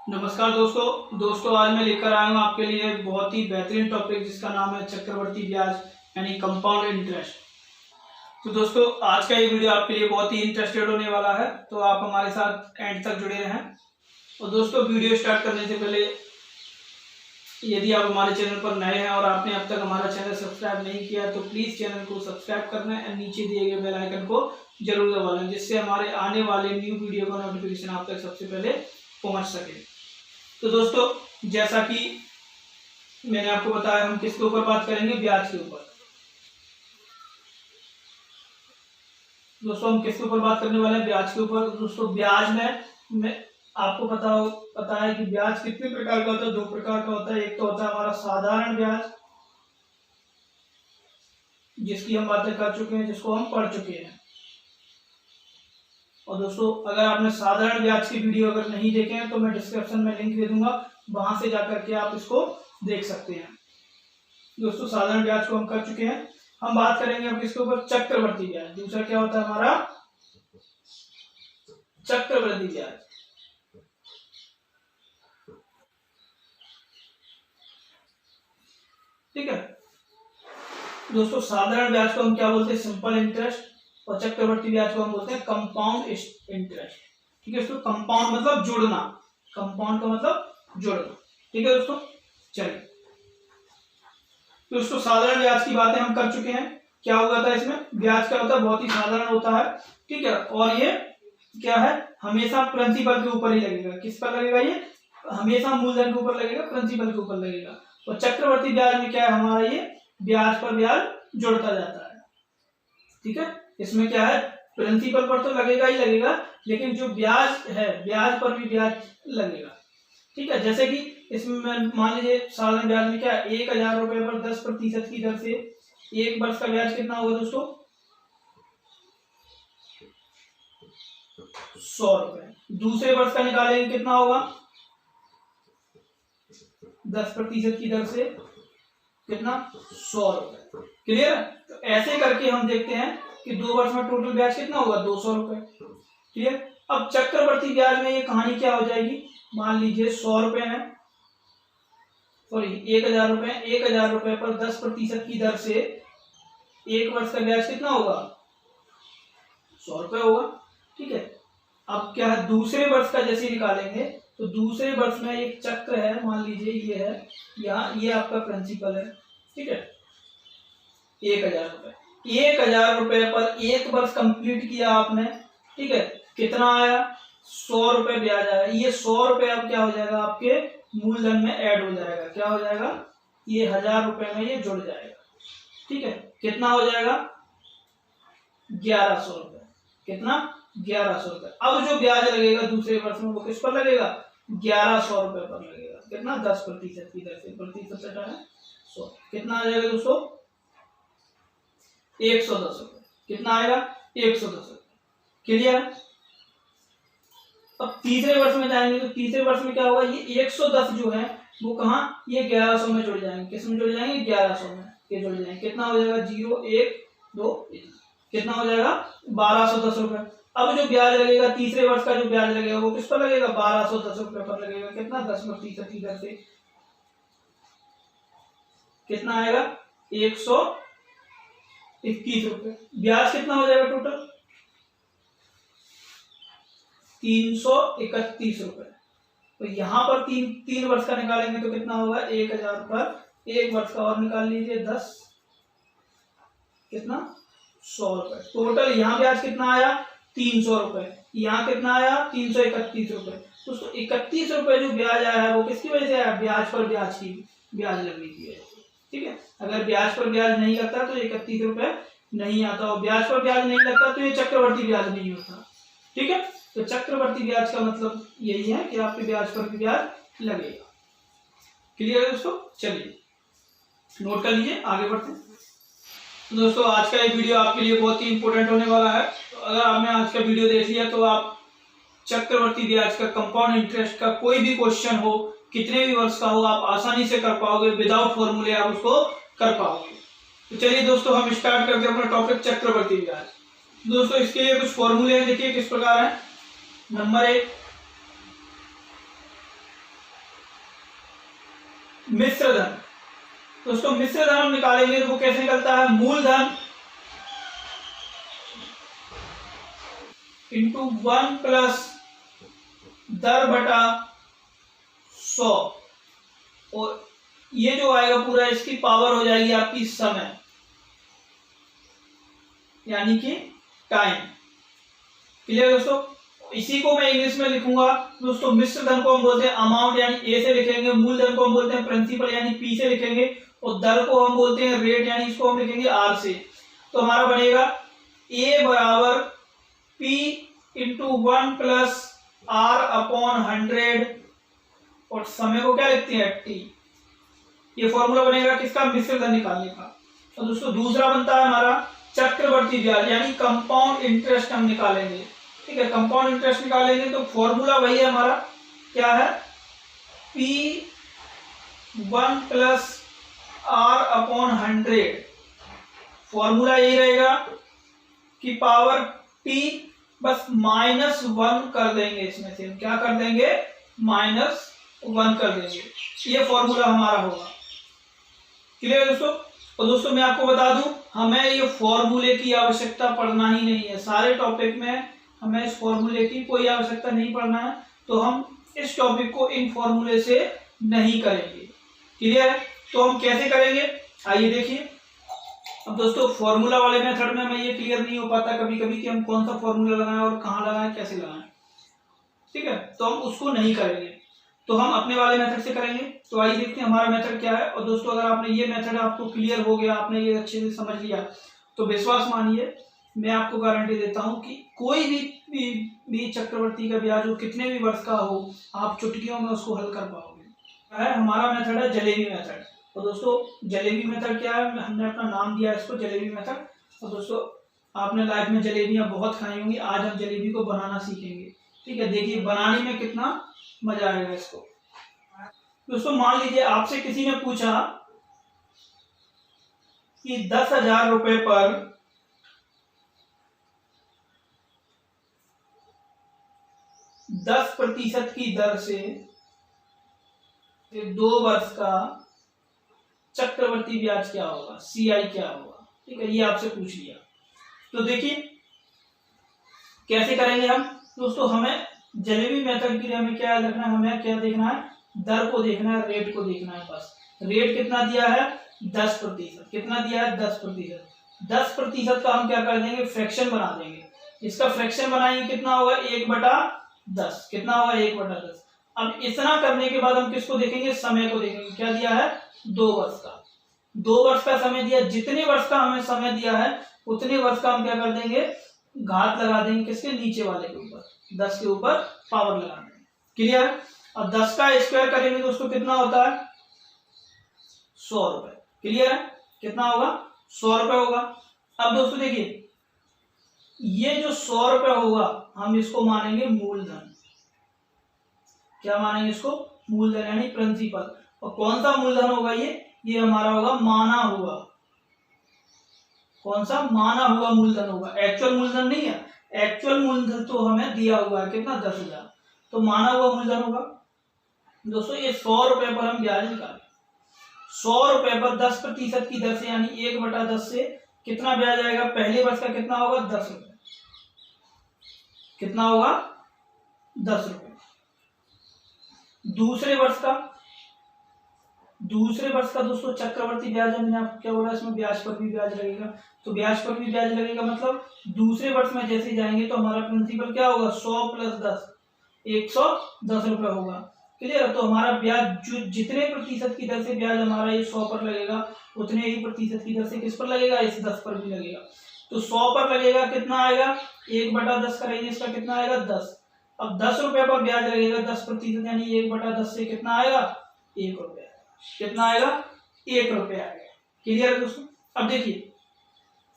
नमस्कार दोस्तों आज मैं लेकर आया हूँ आपके लिए बहुत ही बेहतरीन टॉपिक जिसका नाम है चक्रवर्ती ब्याज यानी कंपाउंड इंटरेस्ट। तो दोस्तों आज का ये वीडियो आपके लिए बहुत ही इंटरेस्टेड होने वाला है, तो आप हमारे साथ एंड तक जुड़े रहें। और दोस्तों वीडियो स्टार्ट करने से पहले यदि आप हमारे चैनल पर नए हैं और आपने अब तक हमारा चैनल सब्सक्राइब नहीं किया तो प्लीज़ चैनल को सब्सक्राइब करना है और नीचे दिए गए बेल आइकन को जरूर दबा लें, जिससे हमारे आने वाले न्यू वीडियो का नोटिफिकेशन आप तक सबसे पहले पहुँच सके। तो दोस्तों जैसा कि मैंने आपको बताया, हम किसके ऊपर बात करेंगे? ब्याज के ऊपर। दोस्तों हम किसके ऊपर बात करने वाले हैं? ब्याज के ऊपर। दोस्तों ब्याज में आपको पता है कि ब्याज कितने प्रकार का होता है? दो प्रकार का होता है। एक तो होता है हमारा साधारण ब्याज, जिसकी हम बातें कर चुके हैं, जिसको हम पढ़ चुके हैं। और दोस्तों अगर आपने साधारण ब्याज की वीडियो अगर नहीं देखे हैं तो मैं डिस्क्रिप्शन में लिंक दे दूंगा, वहां से जाकर के आप इसको देख सकते हैं। दोस्तों साधारण ब्याज को हम कर चुके हैं। हम बात करेंगे अब किसके ऊपर? चक्रवर्ती ब्याज। दूसरा क्या होता है हमारा? चक्रवर्ती ब्याज। ठीक है दोस्तों, साधारण ब्याज को हम क्या बोलते हैं? Simple interest. और चक्रवर्ती ब्याज को हम बोलते हैं कंपाउंड इंटरेस्ट। ठीक है दोस्तों, कंपाउंड मतलब जुड़ना, कंपाउंड का मतलब जुड़ना। ठीक है दोस्तों, चलिए दोस्तों साधारण ब्याज की बातें हम कर चुके हैं। क्या होगा था इसमें? ब्याज क्या होता है? बहुत ही साधारण होता है। ठीक है, और ये क्या है? हमेशा प्रिंसिपल के ऊपर ही लगेगा। किस पर लगेगा? ये हमेशा मूलधन के ऊपर लगेगा, प्रिंसिपल के ऊपर लगेगा। और चक्रवर्ती ब्याज में क्या है हमारा? ये ब्याज पर ब्याज जुड़ता जाता है। ठीक है, इसमें क्या है? प्रिंसिपल पर तो लगेगा ही लगेगा, लेकिन जो ब्याज है ब्याज पर भी ब्याज लगेगा। ठीक है, जैसे कि इसमें मान लीजिए साधारण ब्याज में क्या है? 1000 रुपए पर 10% की दर से एक वर्ष का ब्याज कितना होगा दोस्तों? 100 रुपए। दूसरे वर्ष का निकालेंगे कितना होगा? 10% की दर से कितना? 100 रुपए। क्लियर? तो ऐसे करके हम देखते हैं कि 2 वर्ष में टोटल ब्याज कितना होगा? 200 रुपए। क्लियर? अब चक्रवर्ती ब्याज में ये कहानी क्या हो जाएगी? मान लीजिए 100 रुपए है, सॉरी 1000 रुपए, 1000 रुपए पर 10% की दर से एक वर्ष का ब्याज कितना होगा? 100 रुपए होगा। ठीक है, अब क्या है? दूसरे वर्ष का जैसे निकालेंगे तो दूसरे वर्ष में एक चक्र है, मान लीजिए ये है, यहाँ ये आपका प्रिंसिपल है। ठीक है, 1000 रुपए, 1000 रुपए पर एक वर्ष कंप्लीट किया आपने। ठीक है, कितना आया? 100 रुपए ब्याज आया। ये 100 रुपए अब क्या हो जाएगा? आपके मूलधन में ऐड हो जाएगा। क्या हो जाएगा? ये 1000 रुपए में ये जुड़ जाएगा। ठीक है, कितना हो जाएगा? 1100 रुपए। कितना? 1100 रुपए। अब जो ब्याज लगेगा दूसरे वर्ष में वो किस पर लगेगा? 1100 रुपए पर लगेगा। कितना? 10% की दर से, प्रतिशत हटा है 100। कितना आ जाएगा दोस्तों? 110 रुपए। कितना आएगा? 110 रुपए। क्लियर? अब तीसरे वर्ष में जाएंगे तो तीसरे वर्ष में क्या होगा? ये 110 जो है वो कहाँ? ये 1100 में जुड़ जाएंगे। किस में जुड़ जाएंगे? 1100 में ये जुड़ जाएंगे। कितना हो जाएगा? 0 1 2 3। कितना हो जाएगा? 1210 रुपए। अब जो ब्याज लगेगा तीसरे वर्ष का जो ब्याज लगेगा वो किस पर लगेगा? 1210 रुपए पर लगेगा। कितना? 10% की दर से कितना आएगा? 121 रुपए। ब्याज कितना हो जाएगा टोटल? 331 रुपए। तो यहाँ पर तीन वर्ष का निकालेंगे तो कितना होगा? 1000 पर एक वर्ष का और निकाल लीजिए 10, कितना? 100 रुपए। टोटल यहाँ ब्याज कितना आया? 300 रुपए। यहाँ कितना आया? 331 रुपए। दोस्तों 31 रुपए जो ब्याज आया है वो किसकी वजह से आया? ब्याज पर ब्याज की ब्याज लगने की वजह से। ठीक है, अगर ब्याज पर ब्याज नहीं लगता तो 31 रुपए नहीं आता, और ब्याज पर ब्याज नहीं लगता तो ये चक्रवर्ती ब्याज नहीं होता। ठीक है, तो चक्रवर्ती ब्याज का मतलब यही है कि आपके ब्याज पर भी ब्याज लगेगा। क्लियर है दोस्तों? चलिए नोट कर लीजिए, आगे बढ़ते हैं। तो दोस्तों आज का ये वीडियो आपके लिए बहुत ही इंपॉर्टेंट होने वाला है। तो अगर आपने आज का वीडियो देख लिया तो आप चक्रवर्ती ब्याज का, कंपाउंड इंटरेस्ट का कोई भी क्वेश्चन हो, कितने भी वर्ष का हो, आप आसानी से कर पाओगे। विदाउट फॉर्मूले आप उसको कर पाओगे। तो चलिए दोस्तों हम स्टार्ट करते हैं अपना टॉपिक चक्रवर्ती ब्याज। दोस्तों इसके लिए कुछ फॉर्मूले हैं, देखिए किस प्रकार है। नंबर 1, मिश्र धन। दोस्तों मिश्र धन हम निकालेंगे तो वो कैसे निकलता है, मूलधन इंटू 1 प्लस दर बटा 100, और ये जो आएगा पूरा इसकी पावर हो जाएगी आपकी समय, यानी कि टाइम। क्लियर दोस्तों। इसी को मैं इंग्लिश में लिखूंगा दोस्तों। मिश्र धन को हम बोलते हैं अमाउंट, यानी ए से लिखेंगे। मूलधन को हम बोलते हैं प्रिंसिपल, यानी पी से लिखेंगे। और दर को हम बोलते हैं रेट, यानी इसको हम लिखेंगे आर से। तो हमारा बनेगा ए बराबर P into 1 plus R upon 100, और समय को क्या लिखते हैं टी। ये फॉर्मूला बनेगा किसका, मिश्र धन निकालने का। तो दोस्तों दूसरा बनता है हमारा चक्रवर्ती ब्याज, यानी कंपाउंड इंटरेस्ट हम निकालेंगे। ठीक है, कंपाउंड इंटरेस्ट निकालेंगे तो फॉर्मूला वही है हमारा, क्या है, P1 plus R upon 100। Formula यही रहेगा कि पावर टी बस -1 कर देंगे, इसमें से क्या कर देंगे, -1 कर देंगे। ये फॉर्मूला हमारा होगा। क्लियर दोस्तों। और दोस्तों मैं आपको बता दूं, हमें ये फॉर्मूले की आवश्यकता पढ़ना ही नहीं है। सारे टॉपिक में हमें इस फॉर्मूले की कोई आवश्यकता नहीं पढ़ना है, तो हम इस टॉपिक को इन फॉर्मूले से नहीं करेंगे। क्लियर है। तो हम कैसे करेंगे, आइए देखिए। अब दोस्तों फॉर्मूला वाले मेथड में हमें ये क्लियर नहीं हो पाता कभी कभी कि हम कौन सा फॉर्मूला लगाएं और कहाँ लगाएं, कैसे लगाएं। ठीक है, तो हम उसको नहीं करेंगे, तो हम अपने वाले मेथड से करेंगे। तो आइए देखते हैं हमारा मेथड क्या है। और दोस्तों अगर आपने ये मेथड आपको क्लियर हो गया, आपने ये अच्छे से समझ लिया, तो विश्वास मानिए, मैं आपको गारंटी देता हूं कि कोई भी चक्रवर्ती का ब्याज हो, कितने भी वर्ष का हो, आप चुटकियों में उसको हल कर पाओगे। है हमारा मेथड है जलेबी मेथड। तो दोस्तों जलेबी मेथड क्या है, हमने अपना नाम दिया इसको जलेबी मेथड। और दोस्तों आपने लाइफ में जलेबियां बहुत खाई होंगी, आज हम जलेबी को बनाना सीखेंगे। ठीक है, देखिए बनाने में कितना मजा आएगा इसको। दोस्तों मान लीजिए आपसे किसी ने पूछा कि 10,000 रुपए पर 10% की दर से 2 वर्ष का चक्रवर्ती ब्याज क्या होगा, CI क्या होगा। ठीक है, ये आपसे पूछ लिया। तो देखिए कैसे करेंगे हम। दोस्तों हमें जलेबी मेथड के लिए हमें क्या रखना है, हमें क्या देखना है, दर को देखना है, रेट को देखना है। बस रेट कितना दिया है, 10%। कितना दिया है, 10%। 10% का हम क्या कर देंगे, फ्रैक्शन बना देंगे। इसका फ्रैक्शन बनाएंगे, कितना होगा, 1/10। कितना होगा, 1/10। अब इतना करने के बाद हम किसको देखेंगे, समय को देखेंगे। क्या दिया है, 2 वर्ष का। 2 वर्ष का समय दिया, जितने वर्ष का हमें समय दिया है उतने वर्ष का हम क्या कर देंगे, घात लगा देंगे किसके, नीचे वाले के ऊपर, 10 के ऊपर पावर लगा देंगे। क्लियर। और 10 का स्क्वायर करेंगे दोस्तों कितना होता है, 100 रुपए। क्लियर है, कितना होगा, 100 रुपए होगा। अब दोस्तों देखिए ये जो 100 रुपए होगा हम इसको मानेंगे मूलधन। क्या मानेंगे इसको, मूलधन, यानी प्रिंसिपल। और कौन सा मूलधन होगा, ये हमारा होगा माना हुआ। कौन सा, माना हुआ मूलधन होगा, एक्चुअल मूलधन नहीं है। एक्चुअल मूलधन तो हमें दिया हुआ है कितना, 10,000, तो माना हुआ मूलधन होगा। दोस्तों ये 100 रुपए पर हम ब्याज निकालें। 100 रुपए पर 10% की दर से, यानी 1/10 से कितना ब्याज आएगा, पहले वर्ष का कितना होगा, 10 रुपए। कितना होगा, 10 रुपए। दूसरे वर्ष का दोस्तों चक्रवर्ती ब्याज है, मैंने आपको क्या बोला, इसमें ब्याज पर भी ब्याज लगेगा। तो ब्याज पर भी ब्याज लगेगा, मतलब दूसरे वर्ष में जैसे जाएंगे तो हमारा प्रिंसिपल क्या होगा, 100 + 10, 110 रुपए होगा। क्लियर। तो हमारा ब्याज जो जितने प्रतिशत की दर से ब्याज हमारा ये 100 पर लगेगा, उतने ही प्रतिशत की दर से किस पर लगेगा, इस 10 पर भी लगेगा। तो 100 पर लगेगा, कितना आएगा, 1/10 करेंगे, इसका कितना आएगा, 10। अब 10 रुपए पर ब्याज लगेगा 10%, यानी 1/10 से कितना आएगा, 1 रुपया। कितना आएगा, 1 रुपया आएगा। क्लियर है दोस्तों। अब देखिए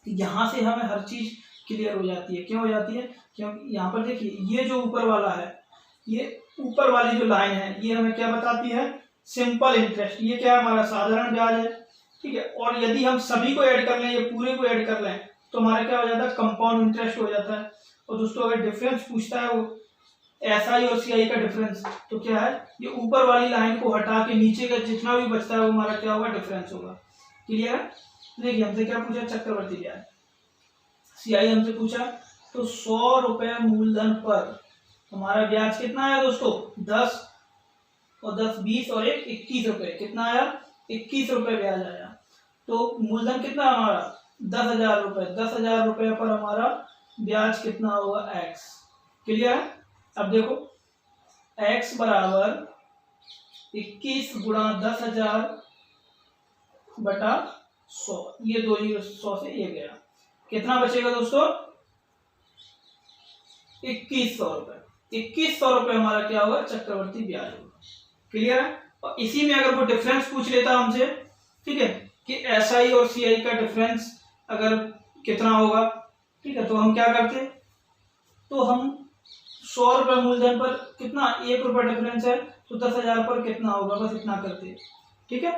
यहां से हमें हर चीज क्लियर हो जाती है। क्यों हो जाती है, क्योंकि यहाँ पर देखिए ये जो ऊपर वाला है, ये ऊपर वाली जो लाइन है, ये हमें क्या बताती है, सिंपल इंटरेस्ट। ये क्या है, हमारा साधारण ब्याज है। ठीक है, और यदि हम सभी को ऐड कर लें, ये पूरे को ऐड कर लें, तो हमारा क्या हो जाता है, कंपाउंड इंटरेस्ट हो जाता है। और दोस्तों अगर डिफरेंस पूछता है वो SI और CI का डिफरेंस, तो क्या है, ये ऊपर वाली लाइन को हटा के नीचे का जितना भी बचता है वो हमारा क्या होगा, डिफरेंस होगा। क्लियर है। देखिए हमसे क्या पूछा, चक्रवर्ती ब्याज, CI हमसे पूछा, तो 100 रुपए मूलधन पर हमारा ब्याज कितना आया दोस्तों, 10 और 10 20 और 1 21 रुपए, कितना आया, 21 रुपए ब्याज आया। तो मूलधन कितना हमारा 10,000 रुपए, 10,000 रुपए पर हमारा ब्याज कितना होगा, x। क्लियर है। अब देखो x बराबर 21 गुणा 10,000 बटा 100, ये 2 100 से ये गया, कितना बचेगा दोस्तों, 2100 रुपए। 2100 रुपए हमारा क्या होगा, चक्रवर्ती ब्याज होगा। क्लियर है। और इसी में अगर वो डिफरेंस पूछ लेता हमसे, ठीक है, कि SI और CI का डिफरेंस अगर कितना होगा, ठीक है, तो हम क्या करते, तो हम 100 रुपए मूलधन पर कितना, 1 रुपया डिफरेंस है, तो 10,000 पर कितना होगा, बस इतना करते। ठीक है।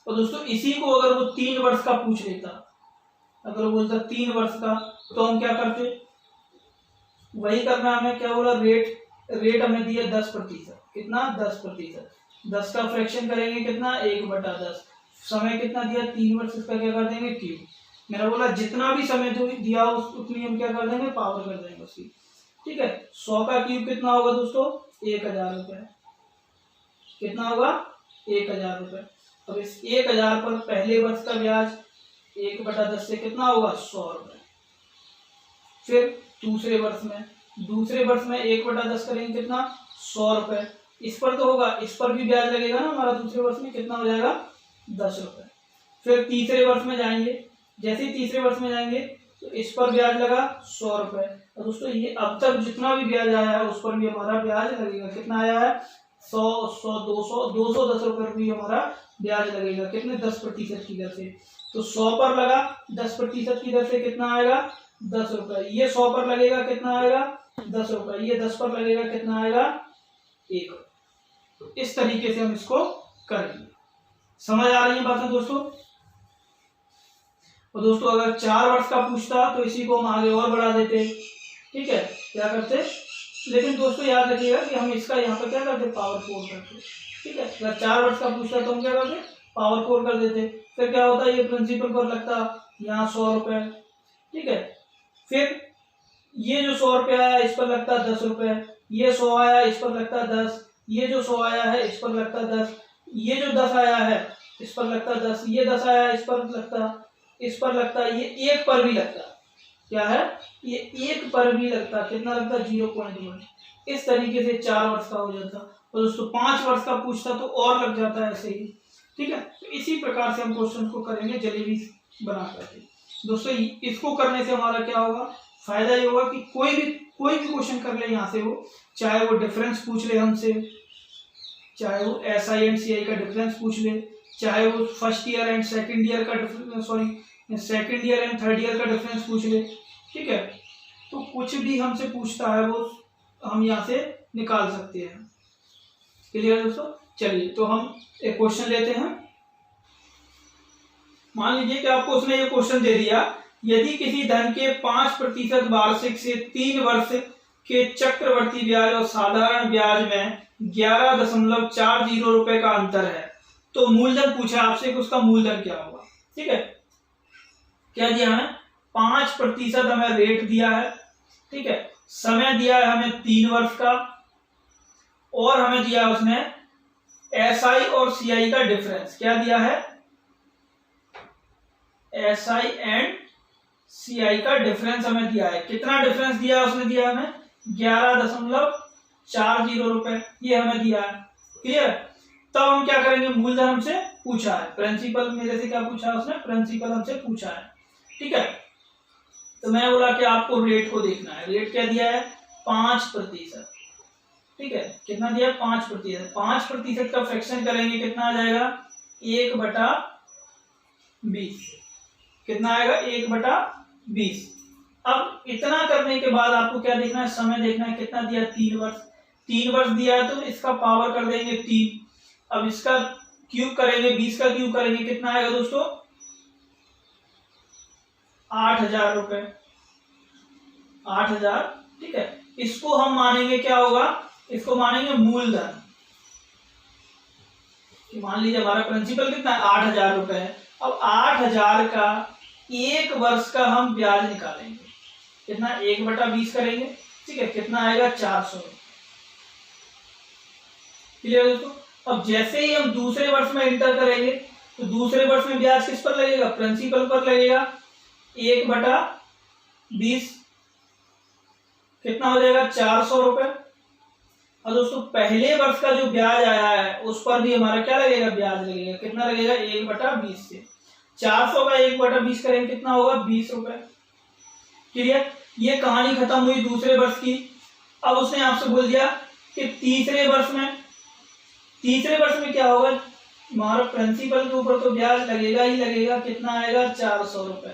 और दोस्तों इसी को अगर वो 3 वर्ष का पूछ लेता, अगर वो बोलता 3 वर्ष का, तो हम क्या करते, वही करना, हमें क्या बोला, रेट हमें दिया 10%, कितना, 10%, 10 का फ्रैक्शन करेंगे कितना, 1/10, समय कितना दिया, 3 वर्ष, इसका क्या कर देंगे, क्यूब। मेरा बोला जितना भी समय दिया उतनी हम क्या कर देंगे, पावर कर देंगे उसकी। ठीक है। 100 का क्यूब कितना होगा दोस्तों, 1000 रुपए, कितना होगा, 1000 रुपए। अब इस 1000 पर पहले वर्ष का ब्याज 1/10 से कितना होगा, 100 रुपए। फिर दूसरे वर्ष में 1/10 करेंगे कितना, 100 रुपए। इस पर तो होगा, इस पर भी ब्याज लगेगा ना हमारा, दूसरे वर्ष में कितना हो जाएगा, 10 रुपए। फिर तीसरे वर्ष में जाएंगे, जैसे ही तीसरे वर्ष में जाएंगे तो इस पर ब्याज लगा 100 रुपए। और दोस्तों ये अब तक जितना भी ब्याज आया है उस पर भी हमारा ब्याज लगेगा, कितना आया है, 210 रुपए भी हमारा ब्याज लगेगा, कितने, 10% की दर से। तो 100 पर लगा 10% की दर से कितना आएगा, 10 रुपए। ये 100 पर लगेगा कितना आएगा, 10 रुपए। ये 10 पर लगेगा कितना आएगा, 1 रुपए। इस तरीके से हम इसको करेंगे। समझ आ रही है बातें दोस्तों। और दोस्तों अगर 4 वर्ष का पूछता तो इसी को हम आगे और बढ़ा देते। ठीक है, क्या करते, लेकिन दोस्तों याद रखिएगा कि हम इसका यहाँ पर क्या करते, पावर 4 करते। ठीक है, अगर 4 वर्ष का पूछता तो हम क्या करते, पावर 4 कर देते। फिर क्या होता, ये प्रिंसिपल पर लगता यहाँ 100 रुपए। ठीक है, फिर ये जो 100 रुपया आया इस पर लगता 10 रुपए, ये 100 आया इस पर लगता 10, ये जो 100 आया है इस पर लगता 10, ये जो 10 आया है इस पर लगता 10, ये 10 आया इस पर लगता, ये 1 पर भी लगता, क्या है, ये 1 पर भी लगता, कितना लगता, 0.1। इस तरीके से 4 वर्ष का हो जाता। और दोस्तों 5 वर्ष का पूछता तो और लग जाता है ऐसे ही। ठीक है, तो इसी प्रकार से हम क्वेश्चन को करेंगे जलेबी बना करके। दोस्तों इसको करने से हमारा क्या होगा, फायदा ये होगा कि कोई भी क्वेश्चन कर ले यहाँ से, वो चाहे वो डिफरेंस पूछ ले हमसे, चाहे वो SI एंड CI का डिफरेंस पूछ ले, चाहे वो first year and second year का second year and third year का डिफरेंस पूछ ले। ठीक है, तो कुछ भी हमसे पूछता है वो हम यहाँ से निकाल सकते हैं। क्लियर दोस्तों। चलिए तो हम एक क्वेश्चन लेते हैं। मान लीजिए कि आपको उसने ये क्वेश्चन दे दिया, यदि किसी धन के 5% वार्षिक से 3 वर्ष के चक्रवर्ती ब्याज और साधारण ब्याज में 11.40 रुपए का अंतर है, तो मूलधन पूछा आपसे कि उसका मूलधन क्या होगा। ठीक है, क्या दिया हमें, 5% हमें रेट दिया है। ठीक है, समय दिया है हमें 3 वर्ष का, और हमें दिया उसने SI और CI का डिफरेंस, क्या दिया है, SI एंड CI का डिफरेंस हमें दिया है। कितना डिफरेंस दिया उसने, दिया हमें 11.40 रुपए, ये हमें दिया है। क्लियर। तब हम क्या करेंगे, मूलधन हमसे पूछा है, प्रिंसिपल मेरे से क्या पूछा है उसने, प्रिंसिपल हमसे पूछा है। ठीक है, तो मैंने बोला कि आपको रेट को देखना है। रेट क्या दिया है, 5%। ठीक है, कितना दिया, 5%। 5% का फ्रैक्शन करेंगे कितना आ जाएगा, 1/20, कितना आएगा, 1/20। अब इतना करने के बाद आपको क्या देखना है, समय देखना है, कितना दिया, 3 वर्ष। 3 वर्ष दिया है तो इसका पावर कर देंगे 3। अब इसका क्यूब करेंगे, 20 का क्यूब करेंगे, कितना आएगा दोस्तों, 8000 रुपए, 8000। ठीक है, इसको हम मानेंगे क्या होगा, इसको मानेंगे मूलधन। मान लीजिए हमारा प्रिंसिपल कितना है, 8,000 रुपए है। अब 8,000 का एक वर्ष का हम ब्याज निकालेंगे, कितना, 1/20 करेंगे, ठीक है, कितना आएगा, 400। क्लियर दोस्तों। अब जैसे ही हम दूसरे वर्ष में एंटर करेंगे तो दूसरे वर्ष में ब्याज किस पर लगेगा, प्रिंसिपल पर लगेगा, 1/20, कितना हो जाएगा, 400 रुपए। और दोस्तों पहले वर्ष का जो ब्याज आया है उस पर भी हमारा क्या लगेगा, ब्याज लगेगा, कितना लगेगा, 1/20 से 400 का 1/20 करेंगे, कितना होगा, 20 रुपए। क्लियर। ये कहानी खत्म हुई दूसरे वर्ष की। अब उसने आपसे बोल दिया कि तीसरे वर्ष में क्या होगा, हमारा प्रिंसिपल के ऊपर तो ब्याज लगेगा ही लगेगा, कितना आएगा, 400 रुपए।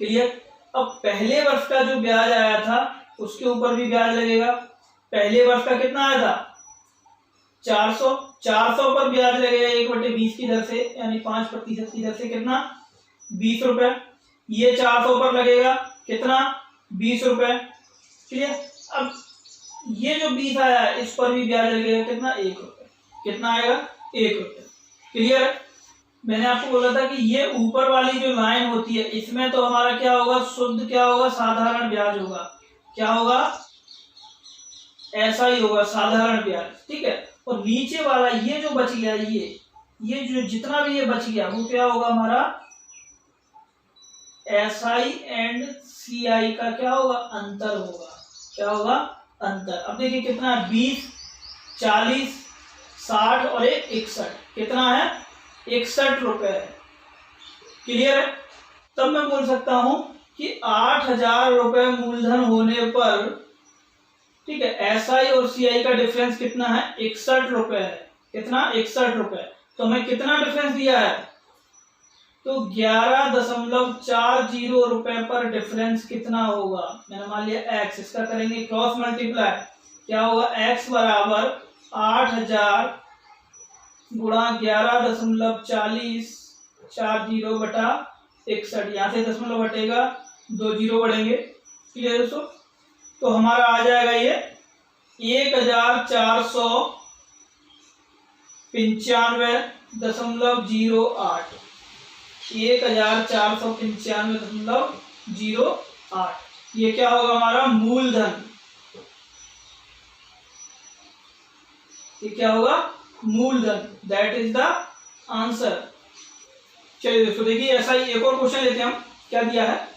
क्लियर। अब पहले वर्ष का जो ब्याज आया था उसके ऊपर भी ब्याज लगेगा। पहले वर्ष का कितना आया था, 400 पर ब्याज लगेगा 1/20 की दर से, यानी 5% की दर से, कितना, 20 रुपए। ये 400 पर लगेगा, कितना, 20 रुपए। क्लियर। अब ये जो 20 आया है इस पर भी ब्याज लगेगा, कितना, 1 रुपए, कितना आएगा, 1 रुपए। क्लियर है। मैंने आपको बोला था कि ये ऊपर वाली जो लाइन होती है इसमें तो हमारा क्या होगा, शुद्ध क्या होगा, साधारण ब्याज होगा। क्या होगा, ऐसा ही होगा, साधारण ब्याज। ठीक है। और नीचे वाला ये जो बच गया, ये जो जितना भी ये बच गया वो क्या होगा, हमारा SI एंड CI का क्या होगा, अंतर होगा। क्या होगा, अंतर। अब देखिए कितना है, 20, 40, 60 और 61, कितना है, 61 रुपए है। क्लियर है। तब मैं बोल सकता हूं कि 8,000 रुपए मूलधन होने पर, ठीक है, SI और CI का डिफरेंस कितना है, 61 रुपए है। कितना, 61 रुपए। तो हमें कितना डिफरेंस दिया है, तो 11.40 रुपए पर डिफरेंस कितना होगा, मैंने मान लिया x, इसका करेंगे क्रॉस मल्टीप्लाई, क्या होगा, x बराबर 8,000 गुणा 11.40 बटा 61, यहाँ से दशमलव हटेगा, 2 जीरो बढ़ेंगे। क्लियर दोस्तों। तो हमारा आ जाएगा ये 1495.08, 1495.08, ये क्या होगा, हमारा मूलधन। ये क्या होगा, मूलधन। That is the answer. चलिए दोस्तों देखिए, ऐसा ही एक और क्वेश्चन लेते हैं हम। क्या दिया है,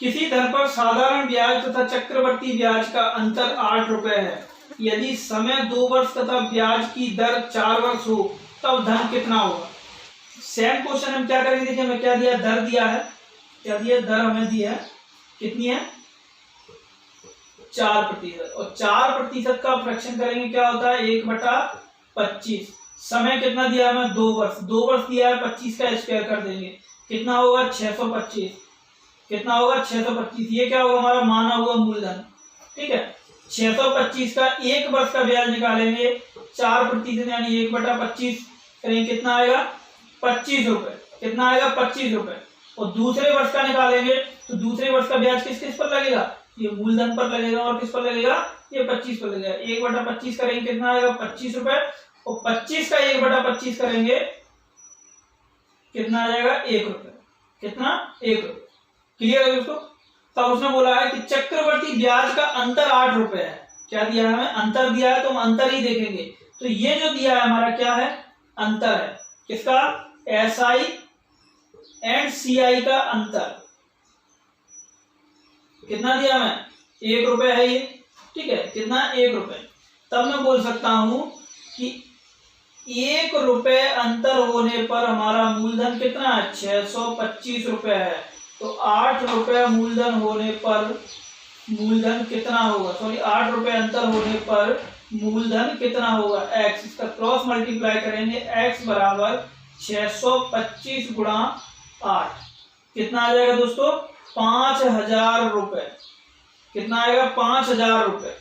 किसी धन पर साधारण ब्याज तथा चक्रवर्ती ब्याज का अंतर 8 रुपए है। यदि समय 2 वर्ष तथा ब्याज की दर 4 वर्ष हो तब धन कितना होगा। सेम क्वेश्चन हम क्या करेंगे, देखिए हमें क्या दिया, दर दिया है, क्या दिया, दर हमें दी है, कितनी है, 4%। और 4% का फ्रैक्शन करेंगे, क्या होता है, 1/25। समय कितना दिया है हमें, 2 वर्ष, 2 वर्ष दिया है, 25 का स्क्वायर कर देंगे, कितना होगा, 625। कितना होगा, 625। ये क्या होगा, हमारा माना हुआ मूलधन। ठीक है। 625 का एक वर्ष का ब्याज निकालेंगे, 4% यानी 1/25 करेंगे, कितना आएगा, 25 रुपए। कितना आएगा, 25 रुपए। और दूसरे वर्ष का निकालेंगे तो दूसरे वर्ष का ब्याज किस किस पर लगेगा, ये मूलधन पर लगेगा, और किस पर लगेगा, ये 25 पर लगेगा। 1/25 करेंगे, कितना आएगा, 25 रुपए। और 25 का 1/25 करेंगे, कितना आ जाएगा, 1 रुपए। कितना, 1 रुपए। क्लियर है दोस्तों। तब उसने बोला है कि चक्रवर्ती ब्याज का अंतर 8 रुपए है। क्या दिया है हमें, अंतर दिया है, तो हम अंतर ही देखेंगे। तो ये जो दिया है हमारा क्या है, अंतर है। किसका, SI एंड CI का अंतर। कितना दिया हमें, 1 रुपए है ये। ठीक है, कितना, 1 रुपए। तब मैं बोल सकता हूं कि 1 रुपए अंतर होने पर हमारा मूलधन कितना है, 625 रुपए है। तो 8 रुपए मूलधन होने पर मूलधन कितना होगा, सॉरी 8 रुपए अंतर होने पर मूलधन कितना होगा, x। इसका क्रॉस मल्टीप्लाई करेंगे, x बराबर 625 गुणा 8, कितना आ जाएगा दोस्तों, 5,000 रुपए। कितना आएगा, 5,000 रुपए।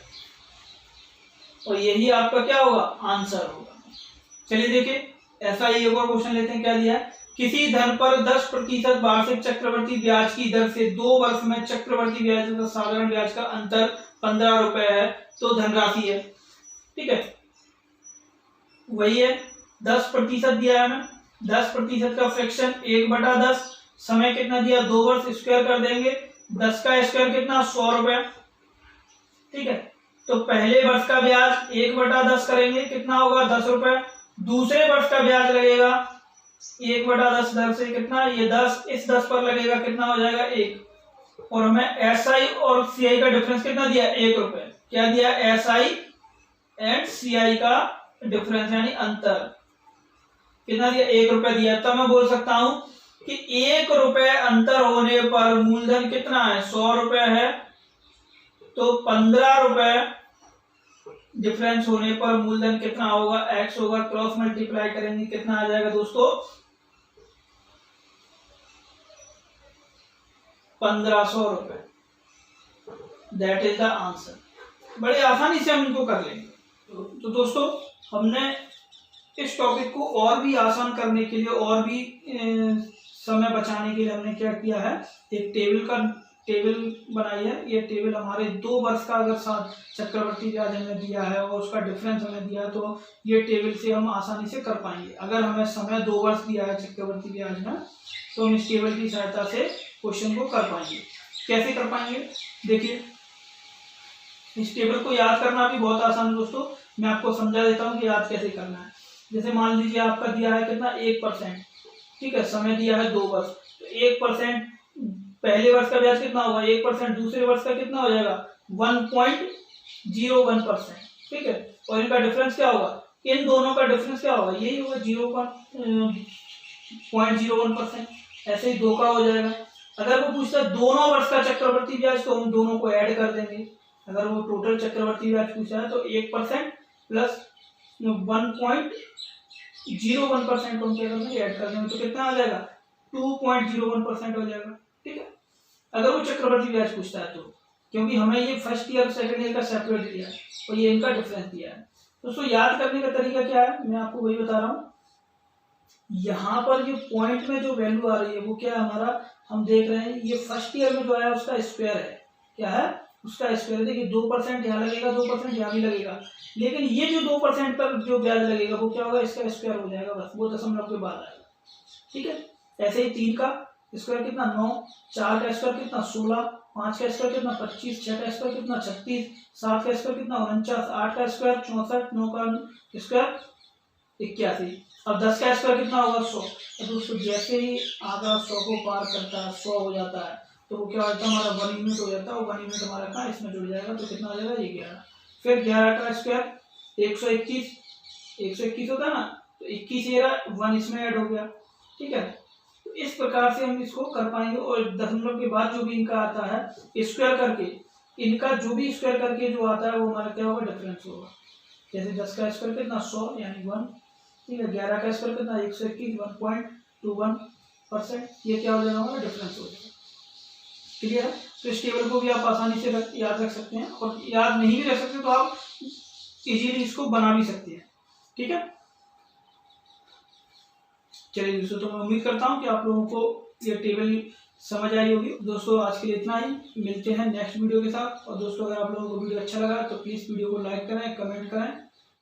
और यही आपका क्या होगा, आंसर होगा। चलिए देखिए, ऐसा ही एक और क्वेश्चन लेते हैं। क्या दिया है, किसी धन पर 10% वार्षिक चक्रवर्ती ब्याज की दर से 2 वर्ष में चक्रवर्ती ब्याज तथा साधारण ब्याज का अंतर 15 रुपए है तो धनराशि है। ठीक है, वही है 10% दिया है ना, 10% का फ्रैक्शन 1/10, समय कितना दिया 2 वर्ष, स्क्वायर कर देंगे 10 का स्क्वायर कितना 100 रुपए। ठीक है, तो पहले वर्ष का ब्याज 1/10 करेंगे कितना होगा 10 रुपए, दूसरे वर्ष का ब्याज लगेगा 1/10 दर से कितना ये 10, इस 10 पर लगेगा कितना हो जाएगा 1, और हमें एसआई और सीआई का डिफरेंस कितना दिया 1 रुपए। क्या दिया एसआई एंड सीआई का डिफरेंस यानी अंतर कितना दिया 1 रुपए दिया। तो मैं बोल सकता हूं कि 1 रुपए अंतर होने पर मूलधन कितना है 100 रुपए है, तो 15 रुपए डिफरेंस होने पर मूलधन कितना होगा x होगा, क्रॉस मल्टीप्लाई करेंगे कितना आ जाएगा दोस्तों 1500 रुपए। That is the answer. बड़े आसानी से हम इनको कर लेंगे। तो दोस्तों हमने इस टॉपिक को और भी आसान करने के लिए और भी समय बचाने के लिए हमने क्या किया है, एक टेबल बनाई है। ये टेबल हमारे 2 वर्ष का अगर साथ चक्रवर्ती ब्याज हमें दिया है और उसका डिफरेंस हमें दिया तो ये टेबल से हम आसानी से कर पाएंगे। अगर हमें समय 2 वर्ष दिया है चक्रवर्ती ब्याज में तो हम इस टेबल की सहायता से क्वेश्चन को कर पाएंगे। कैसे कर पाएंगे देखिए, इस टेबल को याद करना भी बहुत आसान है दोस्तों। मैं आपको समझा देता हूँ कि याद कैसे करना है। जैसे मान लीजिए आपका दिया है कितना 1%, ठीक है, समय दिया है 2 वर्ष, तो 1% पहले वर्ष का ब्याज कितना होगा 1%, दूसरे वर्ष का कितना हो जाएगा 1.01%। ठीक है, और इनका डिफरेंस क्या होगा, इन दोनों का डिफरेंस क्या होगा यही होगा 0.01%। ऐसे ही 2 का हो जाएगा। अगर वो पूछता है दोनों वर्ष का चक्रवर्ती ब्याज तो हम दोनों को ऐड कर देंगे। अगर वो टोटल चक्रवर्ती ब्याज पूछा है तो 1% प्लस 1.01% को हम क्या करेंगे ऐड कर देंगे तो कितना आ जाएगा 2.01% हो जाएगा। ठीक है, अगर वो चक्रवर्ती ब्याज पूछता है तो, क्योंकि हमें ये फर्स्ट ईयर सेकंड ईयर का सेपरेट दिया है और ये इनका डिफरेंस दिया है। दोस्तों याद करने का तरीका क्या है, मैं आपको वही बता रहा हूँ। यहाँ पर जो पॉइंट में जो वैल्यू आ रही है वो क्या है हमारा, हम देख रहे हैं ये फर्स्ट ईयर में जो आया उसका स्क्वायर है। क्या है उसका स्क्वायर। देखिए 2% यहाँ लगेगा, 2% यहाँ भी लगेगा, लेकिन ये जो 2% पर जो ब्याज लगेगा वो क्या होगा इसका स्क्वायर हो जाएगा, बस वो दशमलव के बाद आएगा। ठीक है, ऐसे ही 3 का स्क्वायर कितना 9, 4 का स्क्वायर कितना 16, 5 का स्क्वायर कितना 25, 6 का स्क्वायर कितना 36, 7 का स्क्वायर कितना 49, 8 का स्क्वायर 64, 9 का स्क्वायर 81। अब 10 का स्क्वायर कितना होगा 100। तो दोस्तों जैसे ही आधा 100 को पार करता है 100 हो जाता है तो वो क्या होता है हमारा 1 यूनिट हो जाता है। 1 यूनिट हमारा कहाँ इसमें जुड़ जाएगा तो कितना आ जाएगा ये 11। फिर 11 का स्क्वायर 121 होता है ना, तो 21 ये 1 इसमें ऐड हो गया। ठीक है, तो इस प्रकार से हम इसको कर पाएंगे। और दशमलव के बाद जो भी इनका आता है स्क्वायर करके, इनका जो भी स्क्वायर करके जो आता है वो हमारा क्या होगा डिफरेंस होगा। जैसे 10 का स्क्वायर कितना 100 यानी 1। ठीक है, 11 का स्क्वायर कितना 121 1.21%, ये क्या हो जाएगा हमारा डिफरेंस हो जाएगा। क्लियर है, तो इस टेबल को भी आप आसानी से याद रख सकते हैं, और याद नहीं भी रख सकते तो आप इजीली इसको बना भी सकते हैं। ठीक है, चलिए दोस्तों, तो मैं उम्मीद करता हूं कि आप लोगों को ये टेबल समझ आई होगी। दोस्तों आज के लिए इतना ही, मिलते हैं नेक्स्ट वीडियो के साथ। और दोस्तों अगर आप लोगों को वीडियो अच्छा लगा तो प्लीज़ वीडियो को लाइक करें, कमेंट करें